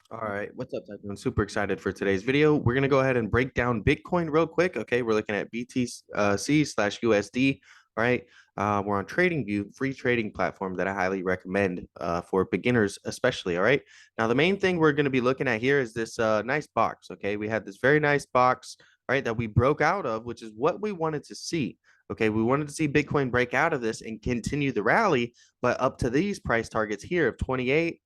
All right, what's up, Tycoon? I'm super excited for today's video. We're gonna go ahead and break down Bitcoin real quick. Okay, we're looking at BTC/USD. All right, we're on TradingView, free trading platform that I highly recommend for beginners, especially. All right, now the main thing we're gonna be looking at here is this nice box. Okay, we had this very nice box, right, that we broke out of, which is what we wanted to see. Okay, we wanted to see Bitcoin break out of this and continue the rally, but up to these price targets here of 28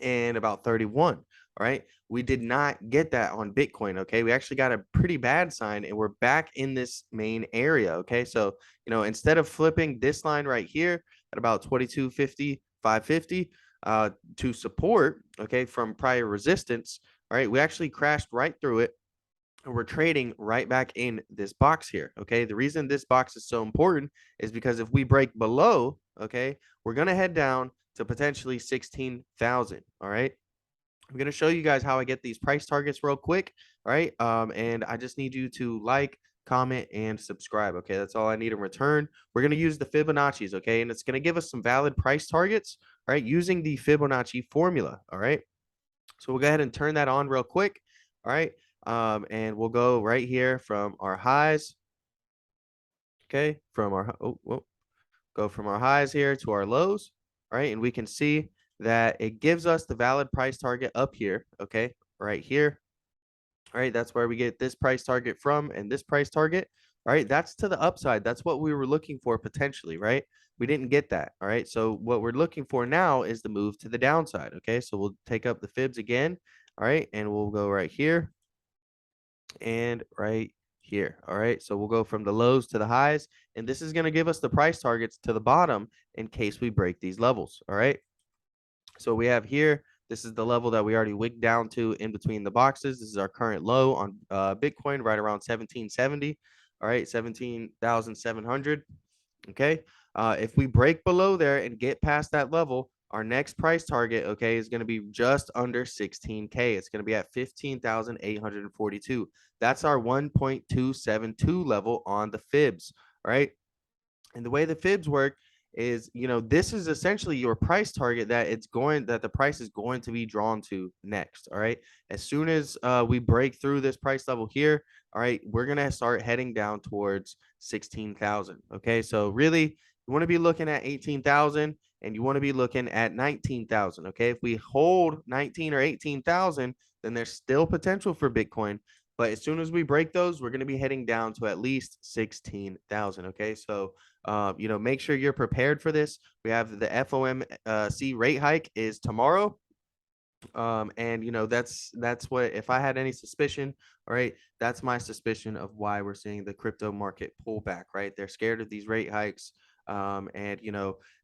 and about 31. All right. We did not get that on Bitcoin. Okay. We actually got a pretty bad sign and we're back in this main area. Okay. So, instead of flipping this line right here at about 2250, 550 to support, okay, from prior resistance, all right, we actually crashed right through it. And we're trading right back in this box here. Okay. The reason this box is so important is because if we break below, okay, we're going to head down to potentially 16,000. All right. I'm going to show you guys how I get these price targets real quick. All right. And I just need you to like, comment, and subscribe. Okay. That's all I need in return. We're going to use the Fibonacci's. Okay. And it's going to give us some valid price targets. All right. Using the Fibonacci formula. All right. So we'll go ahead and turn that on real quick. All right. And we'll go right here from our highs. Okay. Go from our highs here to our lows. All right. And we can see that it gives us the valid price target up here. Okay. Right here. All right. That's where we get this price target from and this price target. All right. That's to the upside. That's what we were looking for potentially. Right. We didn't get that. All right. So what we're looking for now is the move to the downside. Okay. So we'll take up the fibs again. All right. And we'll go right here and right here. All right. So we'll go from the lows to the highs. And this is going to give us the price targets to the bottom in case we break these levels. All right. So we have here, this is the level that we already wigged down to in between the boxes. This is our current low on Bitcoin, right around 1770. All right. 17,700. Okay. If we break below there and get past that level, our next price target, okay, is going to be just under 16K. It's going to be at 15,842. That's our 1.272 level on the fibs. All right. And the way the fibs work is, this is essentially your price target that the price is going to be drawn to next. All right. As soon as we break through this price level here, all right, we're going to start heading down towards 16,000. Okay. So really, you want to be looking at 18,000 and you want to be looking at 19,000. Okay. If we hold 19 or 18,000, then there's still potential for Bitcoin. But as soon as we break those, we're going to be heading down to at least 16,000. Okay. So, make sure you're prepared for this. We have the FOMC rate hike is tomorrow. And that's what, if I had any suspicion, all right, that's my suspicion of why we're seeing the crypto market pull back, right? They're scared of these rate hikes. And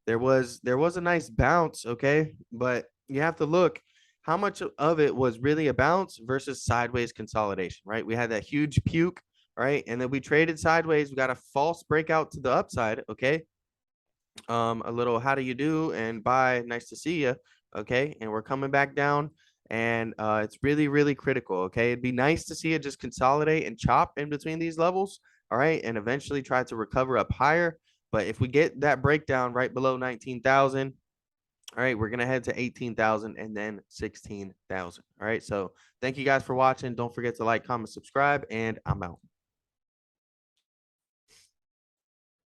there was a nice bounce, okay, but you have to look how much of it was really a bounce versus sideways consolidation, right? We had that huge puke, right? And then we traded sideways. We got a false breakout to the upside, okay? A little how do you do and bye, nice to see you, okay? And we're coming back down, and it's really, really critical, okay? It'd be nice to see it just consolidate and chop in between these levels, all right, and eventually try to recover up higher. But if we get that breakdown right below 19,000, all right, we're gonna head to 18,000 and then 16,000. All right, so thank you guys for watching. Don't forget to like, comment, subscribe, and I'm out.